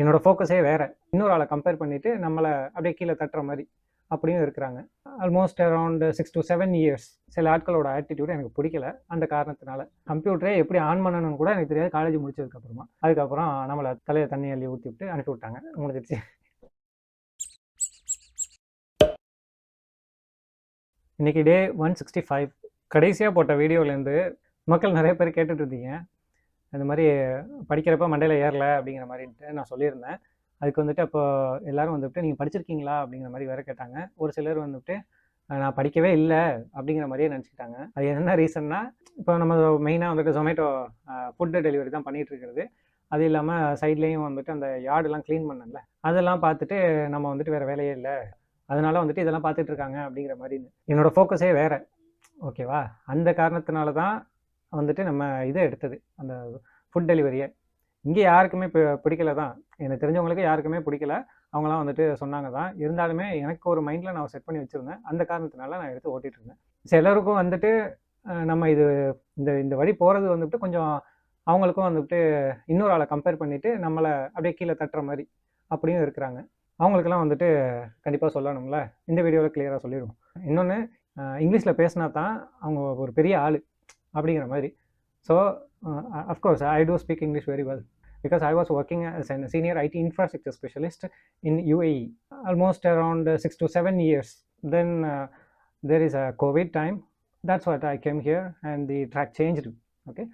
என்னோட ஃபோக்கஸே வேற. இன்னொரு ஆள கம்பேர் பண்ணிட்டு நம்மள அப்படியே கீழ தட்டுற மாரி அப்படியும் இருக்கிறாங்க. Almost around 6 to 7 years. சில ஆட்களோட ஆட்டிட்யூட் எனக்கு பிடிக்கல. அந்த காரணத்தினால. கம்ப்யூட்டரே எப்படி ஆன் பண்ணணும்னு கூட எனக்கு தெரியாது காலேஜ் முடிச்சதுக்கு அப்புறமா. அதுக்கப்புறம் நம்மள தலையில தண்ணி அள்ளி ஊத்தி விட்டு அனுப்பி விட்டாங்க. முடிஞ்சிருச்சு. இன்னைக்கு டே 165. கடைசியா போட்ட வீடியோலேருந்து மக்கள் நெறைய பேர் கேட்டுட்டு இருந்தீங்க. இந்த மாரி படிக்கிறப்ப மண்டையில ஏறல அப்படிங்கிற மாரின்ட்டு நான் சொல்லியிருந்தேன். அதுக்கு வந்துட்டு அப்போ எல்லாரும் வந்துட்டு நீங்க படிச்சிருக்கீங்களா? அப்படிங்கிற மாரி வேற கேட்டாங்க. ஒரு சிலர் வந்துட்டு நான் படிக்கவே இல்ல அப்படிங்கிற மாரியே நெனச்சுக்கிட்டாங்க. அது என்ன ரீசன்னா, இப்போ நம்ம மெயினா வந்துட்டு Zomato ஃபுட் டெலிவரி தான் பண்ணிட்டு இருக்கிறது. அது இல்லாம சைட்லயும் வந்துட்டு அந்த யார்டுலாம் கிளீன் பண்ணேன்ல, அதெல்லாம் பார்த்துட்டு நம்ம வந்துட்டு வேற வேலையே இல்ல. அதனால வந்துட்டு இதெல்லாம் பார்த்துட்டு இருக்காங்க அப்படிங்கிற மாரின்னு. என்னோட ஃபோக்கஸே வேற. ஓகேவா? அந்த காரணத்தினால தான் வந்துட்டு நம்ம இத எடுத்தது. அந்த ஃபுட் டெலிவரிய. இங்க யாருக்குமே பிடிக்கல தான். எனக்கு தெரிஞ்சவங்களுக்கு யாருக்குமே பிடிக்கல. அவங்கலாம் வந்துட்டு சொன்னாங்க தான். இருந்தாலுமே எனக்கு ஒரு மைண்ட்ல நான் செட் பண்ணி வச்சிருந்தேன். அந்த காரணத்தினால நான் எடுத்து ஓட்டிட்டு இருந்தேன். சிலருக்கும் வந்துட்டு நம்ம இது இந்த இந்த வழி போறது வந்துட்டு கொஞ்சம் அவங்களுக்கும் வந்துட்டு இன்னொரு ஆள கம்பேர் பண்ணிட்டு நம்மள அப்படியே கீழ தட்டுற மாரி அப்படியும் இருக்கிறாங்க. அவங்களுக்கெல்லாம் வந்துட்டு கண்டிப்பா சொல்லணும்ல. இந்த வீடியோல கிளியரா சொல்லிருவோம். இன்னொன்னு இங்கிலீஷ்ல பேசினா தான் அவங்க ஒரு பெரிய ஆளு அப்படிங்கிற மாதிரி. So of course I do speak English very well because I was working as a senior IT infrastructure specialist in UAE almost around 6 to 7 years. Then there is a COVID time. That's what I came here and the track changed. Okay.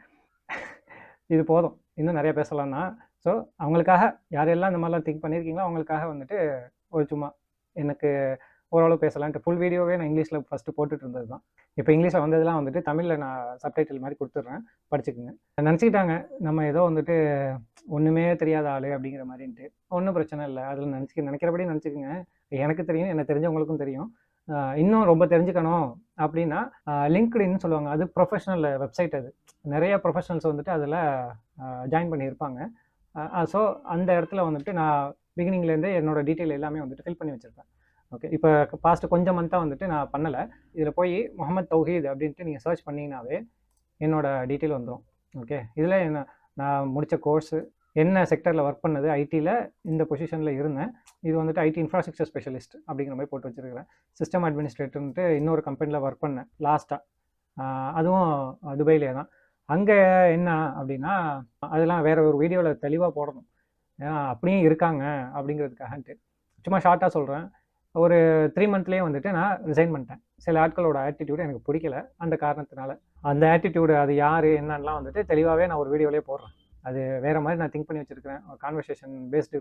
இது போதும். இன்னும் நிறைய பேசலாம் தான். So அவங்களுக்காக யாரெல்லாம் இந்த மாதிரிலாம் திங்க் பண்ணியிருக்கீங்களோ அவங்களுக்காக வந்துட்டு ஒரு சும்மா எனக்கு ஓரளவு பேசலான்ட்டு ஃபுல் வீடியோவே நான் இங்கிலீஷில் ஃபஸ்ட்டு போட்டுட்டு இருந்தது தான். இப்போ இங்கிலீஷில் வந்ததெல்லாம் வந்துட்டு தமிழில் நான் சப்டைட்டில் மாதிரி கொடுத்துட்றேன், படிச்சுக்குங்க. நினச்சிக்கிட்டாங்க நம்ம ஏதோ வந்துட்டு ஒன்றுமே தெரியாத ஆள் அப்படிங்கிற மாதிரின்ட்டு. ஒன்றும் பிரச்சனை இல்லை, அதில் நினைக்கிறபடி நினச்சிக்கோங்க. எனக்கு தெரியும், எனக்கு தெரிஞ்சவங்களுக்கும் தெரியும். இன்னும் ரொம்ப தெரிஞ்சுக்கணும் அப்படின்னா லிங்க்டின்னு சொல்லுவாங்க. அது ப்ரொஃபஷனல் வெப்சைட். அது நிறைய ப்ரொஃபஷனல்ஸ் வந்துட்டு அதில் ஜாயின் பண்ணியிருப்பாங்க. ஸோ அந்த இடத்துல வந்துட்டு நான் பிகினிங்லேருந்தே என்னோட டீட்டெயில் எல்லாமே வந்துட்டு ஃபில் பண்ணி வச்சுருப்பேன். ஓகே. இப்போ பாஸ்ட் கொஞ்சம் மந்த்தாக வந்துட்டு நான் பண்ணலை. இதில் போய் முகமது தௌஹீத் அப்படின்ட்டு நீங்கள் சர்ச் பண்ணிங்கனாவே என்னோட டீட்டெயில் வந்துடும். ஓகே. இதில் என்ன நான் முடித்த கோர்ஸு, என்ன செக்டரில் ஒர்க் பண்ணது, ஐடியில் இந்த பொசிஷனில் இருந்தேன். இது வந்துட்டு ஐடி இன்ஃப்ராஸ்ட்ரக்சர் ஸ்பெஷலிஸ்ட் அப்படிங்கிற மாதிரி போட்டு வச்சுருக்கிறேன். சிஸ்டம் அட்மினிஸ்ட்ரேட்டர்ன்ட்டு இன்னொரு கம்பெனியில் ஒர்க் பண்ணேன் லாஸ்ட்டாக. அதுவும் துபாயிலே தான். அங்கே என்ன அப்படின்னா அதெல்லாம் வேற ஒரு வீடியோவில் தெளிவாக போடணும், ஏன்னா அப்படியும் இருக்காங்க அப்படிங்கிறதுக்காகன்ட்டு. சும்மா ஷார்ட்டாக சொல்கிறேன். ஒரு 3 மந்த்லேயே வந்துட்டு நான் ரிசைன் பண்ணிட்டேன். சில ஆட்களோட ஆட்டிடியூடு எனக்கு பிடிக்கல. அந்த காரணத்தினால அந்த ஆட்டிடியூடு அது யார் என்னன்னலாம் வந்துட்டு தெளிவாகவே நான் ஒரு வீடியோலேயே போடுறேன். அது வேறு மாதிரி நான் திங்க் பண்ணி வச்சுருக்கிறேன். கான்வர்சேஷன் பேஸ்டு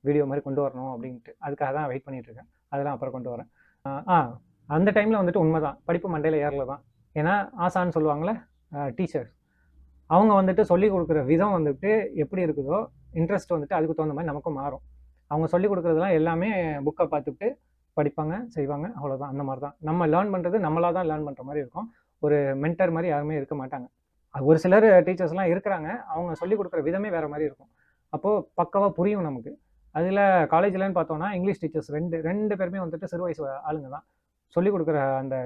வீடியோ மாதிரி கொண்டு வரணும் அப்படின்ட்டு. அதுக்காக தான் வெயிட் பண்ணிகிட்ருக்கேன். அதெல்லாம் அப்புறம் கொண்டு வரேன். அந்த டைமில் வந்துட்டு உண்மை தான், படிப்பு மண்டையில் ஏறல தான். ஏன்னா ஆசான்னு சொல்லுவாங்களே டீச்சர், அவங்க வந்துட்டு சொல்லிக் கொடுக்குற விதம் வந்துட்டு எப்படி இருக்குதோ இன்ட்ரெஸ்ட் வந்துட்டு அதுக்கு தகுந்த மாதிரி நமக்கும் மாறும். அவங்க சொல்லிக் கொடுக்குறதுலாம் எல்லாமே புக்கை பார்த்துட்டு படிப்பாங்க, செய்வாங்க, அவ்வளோதான். அந்த மாதிரி தான் நம்ம லேர்ன் பண்ணுறது. நம்மளாக தான் லேர்ன் பண்ணுற மாதிரி இருக்கும். ஒரு மென்டர் மாதிரி யாருமே இருக்க மாட்டாங்க. ஒரு சிலர் டீச்சர்ஸ்லாம் இருக்கிறாங்க, அவங்க சொல்லிக் கொடுக்குற விதமே வேறு மாதிரி இருக்கும். அப்போது பக்கவாக புரியும் நமக்கு. அதில் காலேஜ்லன்னு பார்த்தோன்னா இங்கிலீஷ் டீச்சர்ஸ் ரெண்டு பேருமே வந்துட்டு சிறு வயசு ஆளுங்க தான். சொல்லிக் கொடுக்குற அந்த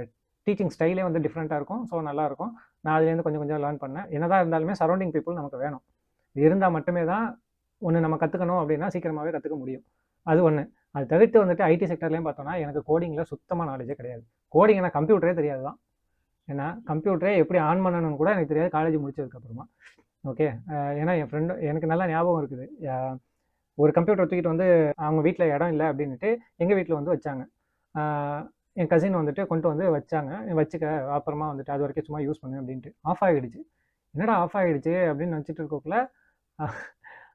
டீச்சிங் ஸ்டைலே வந்து டிஃப்ரெண்ட்டாக இருக்கும். ஸோ நல்லாயிருக்கும். நான் அதுலேருந்து கொஞ்சம் கொஞ்சம் லேர்ன் பண்ணேன். என்னதான் இருந்தாலுமே சரௌண்டிங் பீப்புள் நமக்கு வேணும். இருந்தால் மட்டுமே தான் ஒன்று நம்ம கற்றுக்கணும் அப்படின்னா சீக்கிரமாகவே கற்றுக்க முடியும். அது ஒன்று. அது தவிர்த்து வந்துட்டு ஐடி செக்டர்லேயும் பார்த்தோன்னா எனக்கு கோடிங்கில் சுத்தமாக நாலேஜே கிடையாது. கோடிங் எனக்கு கம்ப்யூட்டரே தெரியாது தான். ஏன்னா கம்ப்யூட்டரே எப்படி ஆன் பண்ணணும்னு கூட எனக்கு தெரியாது காலேஜ் முடிச்சதுக்கப்புறமா. ஓகே. ஏன்னா என் ஃப்ரெண்டு எனக்கு நல்லா ஞாபகம் இருக்குது. ஒரு கம்ப்யூட்டர் தூக்கிட்டு வந்து அவங்க வீட்டில் இடம் இல்லை அப்படின்ட்டு எங்கள் வீட்டில் வந்து வச்சாங்க. என் கசின் வந்துட்டு கொண்டு வந்து வச்சாங்க. வச்சுக்க, அப்புறமா வந்துட்டு அது வரைக்கும் சும்மா யூஸ் பண்ணு அப்படின்ட்டு. ஆஃப் ஆகிடுச்சு. என்னடா ஆஃப் ஆகிடுச்சு அப்படின்னு நினச்சிட்டு இருக்கோக்குள்ள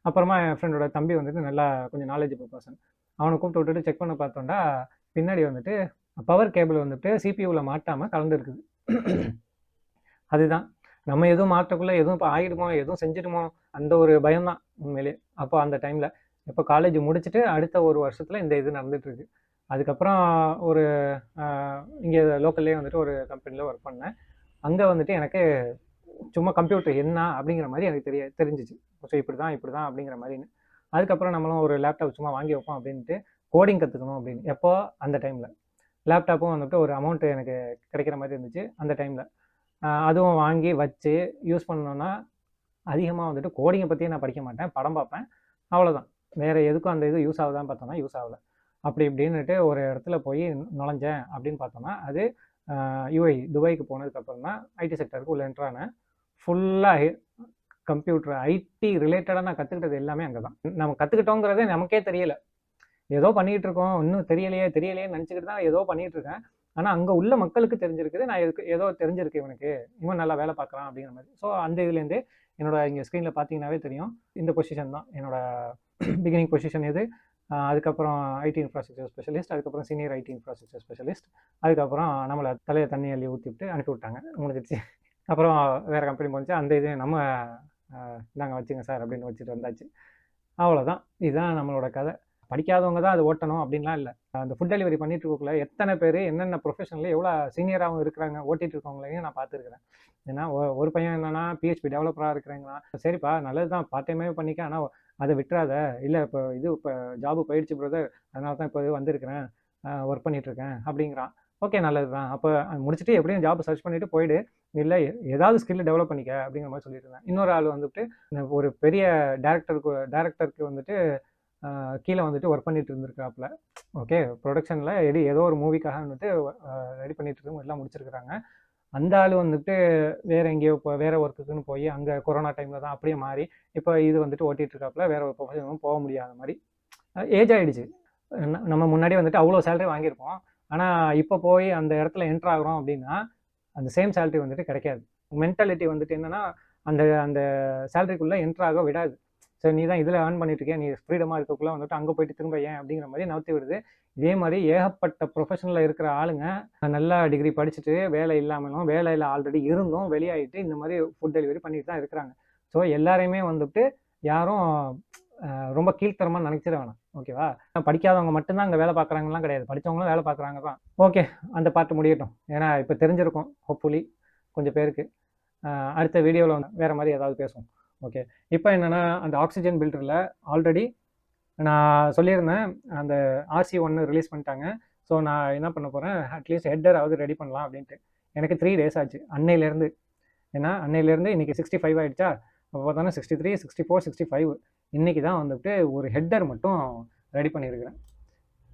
அப்புறமா என் ஃப்ரெண்டோட தம்பி வந்துட்டு நல்லா கொஞ்சம் நாலேஜபிள் பர்சன், அவனை கூப்பிட்டு விட்டுட்டு செக் பண்ண பார்த்தோம்டா பின்னாடி வந்துட்டு பவர் கேபிள் வந்துட்டு சிபியூவில் மாட்டாமல் கலந்து இருக்குது. அதுதான் நம்ம எதுவும் மாற்றக்குள்ளே எதுவும் இப்போ ஆகிடுமோ, எதுவும் செஞ்சிடுமோ, அந்த ஒரு பயம்தான் உண்மையிலே. அப்போ அந்த டைமில் இப்போ காலேஜ் முடிச்சுட்டு அடுத்த ஒரு வருஷத்தில் இந்த இது நடந்துகிட்ருக்கு. அதுக்கப்புறம் ஒரு இங்கே லோக்கல்லே வந்துட்டு ஒரு கம்பெனியில் ஒர்க் பண்ணேன். அங்கே வந்துட்டு எனக்கு சும்மா கம்ப்யூட்டர் என்ன அப்படிங்கிற மாதிரி எனக்கு தெரிஞ்சிச்சு. ஸோ இப்படி தான் அப்படிங்கிற மாதிரின்னு. அதுக்கப்புறம் நம்மளும் ஒரு லேப்டாப் சும்மா வாங்கி வைப்போம் அப்படின்ட்டு கோடிங் கற்றுக்கணும் அப்படின்னு. எப்போ அந்த டைமில் லேப்டாப்பும் வந்துட்டு ஒரு அமௌண்ட்டு எனக்கு கிடைக்கிற மாதிரி இருந்துச்சு அந்த டைமில். அதுவும் வாங்கி வச்சு யூஸ் பண்ணோன்னா அதிகமாக வந்துட்டு கோடிங்கை பற்றியே நான் படிக்க மாட்டேன், படம் பார்ப்பேன், அவ்வளோதான். வேறு எதுக்கும் அந்த இது யூஸ் ஆகுதான்னு பார்த்தோம்னா யூஸ் ஆகலை. அப்படி இப்படின்னுட்டு ஒரு இடத்துல போய் நுழைஞ்சேன் அப்படின்னு பார்த்தோம்னா அது யூஐ துபாய்க்கு போனதுக்கப்புறம் தான் ஐடி செக்டருக்கு உள்ள என்ட்ரானேன். ஃபுல்லாக கம்ப்யூட்டர் ஐடி ரிலேட்டடாக நான் கற்றுக்கிட்டது எல்லாமே அங்கே தான். நம்ம கற்றுக்கிட்டோங்கிறதே நமக்கே தெரியலை. ஏதோ பண்ணிகிட்டு இருக்கோம், இன்னும் தெரியலையேன்னு நினச்சிக்கிட்டு தான் ஏதோ பண்ணிகிட்டு இருக்கேன். ஆனால் அங்கே உள்ள மக்களுக்கு தெரிஞ்சிருக்குது, நான் ஏதோ தெரிஞ்சிருக்கு இவனுக்கு, இவன் நல்லா வேலை பார்க்குறான் அப்படிங்கிற மாதிரி. ஸோ அந்த இதுலேருந்தே என்னோட இங்கே ஸ்க்ரீனில் பார்த்தீங்கன்னாவே தெரியும், இந்த பொசிஷன் தான் என்னோட பிகினிங் பொசிஷன் இது. அதுக்கப்புறம் ஐடி இன்ஃப்ராஸ்ட்ரக்சர் ஸ்பெஷலிஸ்ட், அதுக்கப்புறம் சீனியர் ஐடி இன்ஃப்ராஸ்ட்ரக்சர் ஸ்பெஷலிஸ்ட், அதுக்கப்புறம் நம்மளை தலையை தண்ணி அள்ளி ஊற்றி விட்டு அனுப்பி விட்டாங்க, முடிஞ்சிருச்சு. அப்புறம் வேறு கம்பெனி போச்சு, அந்த இது நம்ம நாங்கள் வச்சுங்க சார் அப்படின்னு வச்சுட்டு வந்தாச்சு. அவ்வளோதான், இதுதான் நம்மளோட கதை. படிக்காதவங்க தான் அது ஓட்டணும் அப்படின்லாம் இல்லை. அந்த ஃபுட் டெலிவரி பண்ணிட்டு இருக்கக்குள்ள எத்தனை பேர் என்னென்ன ப்ரொஃபஷனில் எவ்வளோ சீனியராகவும் இருக்கிறாங்க, ஓட்டிகிட்டு இருக்கவங்களையும் நான் பார்த்துருக்குறேன். ஏன்னா ஒரு பையன் என்னன்னா பிஹெச்பி டெவலப்பராக இருக்கிறாங்களா, சரிப்பா நல்லது தான் பார்ட் டைமே பண்ணிக்க, ஆனால் அதை விட்டுறாத. இல்லை இப்போ ஜாபு போயிடுச்சு பிரதர், அதனால தான் இப்போ வந்திருக்கிறேன், ஒர்க் பண்ணிகிட்ருக்கேன் அப்படிங்கிறான். ஓகே, நல்லது தான். அப்போ முடிச்சுட்டு எப்படியும் ஜாப் சர்ச் பண்ணிவிட்டு போயிடு, இல்லை ஏதாவது ஸ்கில் டெவலப் பண்ணிக்க அப்படிங்கிற மாதிரி சொல்லிட்டு இருந்தேன். இன்னொரு ஆள் வந்துட்டு ஒரு பெரிய டேரக்டருக்கு வந்துட்டு கீழே வந்துட்டு ஒர்க் பண்ணிட்டு இருந்திருக்காப்புல. ஓகே, ப்ரொடக்ஷனில் ஏதோ ஒரு மூவிக்காக வந்துட்டு ரெடி பண்ணிட்டு இருக்கவங்க எல்லாம் முடிச்சிருக்கிறாங்க. அந்த ஆள் வந்துட்டு வேறு எங்கேயோ இப்போ வேறு ஒர்க்குக்குன்னு போய் அங்கே கொரோனா டைமில் தான் அப்படியே மாறி இப்போ இது வந்துட்டு ஓட்டிகிட்டு இருக்காப்புல. வேறு ஒரு ப்ரொஃபஷனும் போக முடியாத மாதிரி ஏஜ் ஆகிடுச்சு. நம்ம முன்னாடி வந்துட்டு அவ்வளோ சேலரி வாங்கியிருப்போம், ஆனால் இப்போ போய் அந்த இடத்துல என்ட்ரு ஆகிறோம் அப்படின்னா அந்த சேம் சேலரி வந்துட்டு கிடைக்காது. மென்டாலிட்டி வந்துட்டு என்னென்னா அந்த அந்த சேலரிக்குள்ளே என்ட்ரு ஆக விடாது. சரி, நீ தான் இதில் ஏர்ன் பண்ணிட்டு இருக்கியா, நீ ஃப்ரீடமாக இருக்கக்குள்ள வந்துட்டு அங்கே போயிட்டு திரும்ப ஏன் அப்படிங்கிற மாதிரி நவுத்தி விடுது. இதே மாதிரி ஏகப்பட்ட ப்ரொஃபஷனில் இருக்கிற ஆளுங்க நல்லா டிகிரி படிச்சுட்டு வேலை இல்லாமலும் வேலையில் ஆல்ரெடி இருந்தும் வெளியாகிட்டு இந்த மாதிரி ஃபுட் டெலிவரி பண்ணிட்டு தான் இருக்கிறாங்க. ஸோ எல்லாரையுமே வந்துட்டு யாரும் ரொம்ப கீழ்த்தரமாக நினைச்சிட வேணாம், ஓகேவா? படிக்காதவங்க மட்டும்தான் அங்கே வேலை பார்க்குறாங்கலாம் கிடையாது, படித்தவங்களும் வேலை பார்க்குறாங்க தான். ஓகே, அந்த பார்ட்டு முடியட்டும். ஏன்னா இப்போ தெரிஞ்சிருக்கும் ஹோப்ஃபுல்லி கொஞ்சம் பேருக்கு. அடுத்த வீடியோவில் வேறு மாதிரி ஏதாவது பேசுவோம். ஓகே, இப்போ என்னென்னா அந்த ஆக்சிஜன் பில்டரில் ஆல்ரெடி நான் சொல்லியிருந்தேன் அந்த RC1 ரிலீஸ் பண்ணிட்டாங்க. ஸோ நான் என்ன பண்ண போகிறேன், அட்லீஸ்ட் ஹெட்டராவது ரெடி பண்ணலாம் அப்படின்ட்டு. எனக்கு 3 days ஆச்சு அன்னையிலேருந்து. ஏன்னா அன்னையிலேருந்து இன்றைக்கி 65 ஆகிடுச்சா, அப்போ பார்த்தோன்னா 63, 64, 65. இன்றைக்கி தான் வந்துட்டு ஒரு ஹெட்டர் மட்டும் ரெடி பண்ணியிருக்கிறேன்.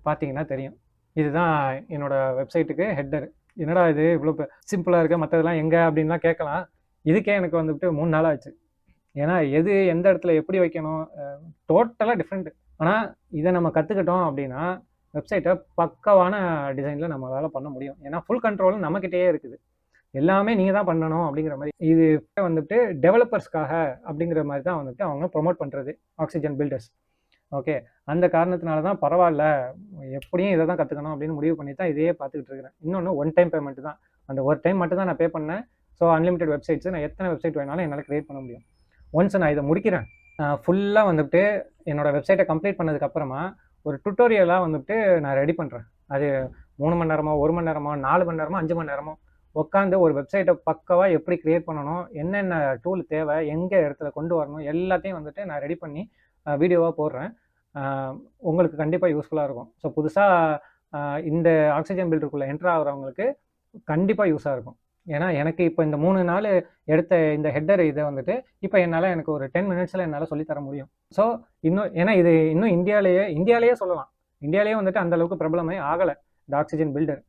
பார்த்தீங்கன்னா தெரியும், இதுதான் என்னோடய வெப்சைட்டுக்கு ஹெட்டர். என்னடா இது இவ்வளோ சிம்பிளாக இருக்குது, மற்றதெல்லாம் எங்கே அப்படின்லாம் கேட்கலாம். இதுக்கே எனக்கு வந்துட்டு 3 நாள் ஆச்சு. ஏன்னா எது எந்த இடத்துல எப்படி வைக்கணும் டோட்டலாக டிஃப்ரெண்ட்டு. ஆனால் இதை நம்ம கற்றுக்கிட்டோம் அப்படின்னா வெப்சைட்டை பக்காவான டிசைனில் நம்மளால் பண்ண முடியும். ஏன்னா ஃபுல் கண்ட்ரோலும் நம்மக்கிட்டே இருக்குது, எல்லாமே நீங்கள் தான் பண்ணணும் அப்படிங்கிற மாதிரி. இது வந்துட்டு டெவலப்பர்ஸ்க்காக அப்படிங்கிற மாதிரி தான் வந்துட்டு அவங்க ப்ரொமோட் பண்ணுறது ஆக்சிஜன் பில்டர்ஸ். ஓகே, அந்த காரணத்தினால தான் பரவாயில்ல, எப்படியும் இதை தான் கற்றுக்கணும் அப்படின்னு முடிவு பண்ணி தான் இதையே பார்த்துக்கிட்டு இருக்கிறேன். இன்னொன்று ஒன் டைம் பேமெண்ட் தான், அந்த ஒரு டைம் மட்டும் தான் நான் பே பண்ணேன். ஸோ அன்லிமிட்டட் வெப்சைட்ஸ் நான் எத்தனை வெப்சைட் வேணாலும் என்னால் க்ரியேட் பண்ண முடியும். ஒன்ஸ் நான் இதை முடிக்கிறேன், ஃபுல்லாக வந்துட்டு என்னோடய வெப்சைட்டை கம்ப்ளீட் பண்ணதுக்கப்புறமா ஒரு டுட்டோரியலாக வந்துட்டு நான் ரெடி பண்ணுறேன். அது 3 மணி நேரமோ 1 மணி நேரமோ 4 மணி நேரமோ 5 மணி நேரமோ உட்காந்து ஒரு வெப்சைட்டை பக்காவாக எப்படி க்ரியேட் பண்ணணும், என்னென்ன டூல் தேவை, எங்கே இடத்துல கொண்டு வரணும், எல்லாத்தையும் வந்துட்டு நான் ரெடி பண்ணி வீடியோவாக போடுறேன். உங்களுக்கு கண்டிப்பாக யூஸ்ஃபுல்லாக இருக்கும். ஸோ புதுசாக இந்த ஆக்சிஜன் பில்டருக்குள்ளே என்ட்ரு ஆகிறவங்களுக்கு கண்டிப்பாக யூஸாக இருக்கும். ஏன்னா எனக்கு இப்போ இந்த 3 நாள் எடுத்த இந்த ஹெட்டர் இதை வந்துட்டு இப்போ என்னால் எனக்கு ஒரு 10 minutesல என்னால் சொல்லித்தர முடியும். ஸோ ஏன்னா இது இன்னும் இந்தியாவிலேயே சொல்லலாம், இந்தியாவிலேயே வந்துட்டு அந்தளவுக்கு பிரபலமே ஆகலை இந்த ஆக்சிஜன் பில்டர்.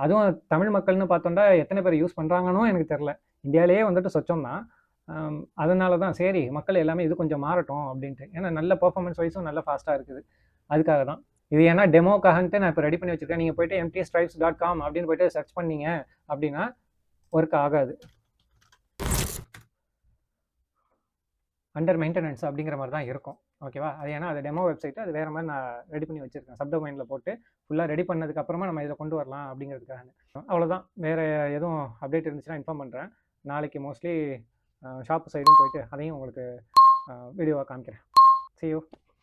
அதுவும் தமிழ் மக்கள்னு பார்த்தோம்னா எத்தனை பேர் யூஸ் பண்ணுறாங்கன்னு எனக்கு தெரில. இந்தியாவிலேயே வந்துட்டு சொச்சம் தான். அதனால தான் சரி மக்கள் எல்லாமே இது கொஞ்சம் மாறட்டும் அப்படின்ட்டு. ஏன்னா நல்ல பர்ஃபார்மன்ஸ் வைஸும் நல்ல ஃபாஸ்ட்டாக இருக்குது, அதுக்காக தான். இது ஏன்னா டெமோக்காகன்ட்டு நான் இப்போ ரெடி பண்ணி வச்சுருக்கேன். நீங்கள் போய்ட்டு mtstripes.com அப்படின்னு போய்ட்டு சர்ச் பண்ணிங்க அப்படின்னா ஒர்க் ஆகாது. அண்டர் மெயின்டெனன்ஸ் அப்படிங்கிற மாதிரி தான் இருக்கும், ஓகேவா? அது ஏன்னா அது டெமோ வெப்சைட்டு, அது வேறு மாதிரி நான் ரெடி பண்ணி வச்சுருக்கேன். சப்டொமைனில் போட்டு ஃபுல்லாக ரெடி பண்ணதுக்கப்புறமா நம்ம இதை கொண்டு வரலாம் அப்படிங்கிறதுக்காக. அவ்வளோதான், வேறு எதுவும் அப்டேட் இருந்துச்சுன்னா இன்ஃபார்ம் பண்ணுறேன். நாளைக்கு மோஸ்ட்லி ஷாப் சைடும் போயிட்டு அதையும் உங்களுக்கு வீடியோவாக காமிக்கிறேன். See you.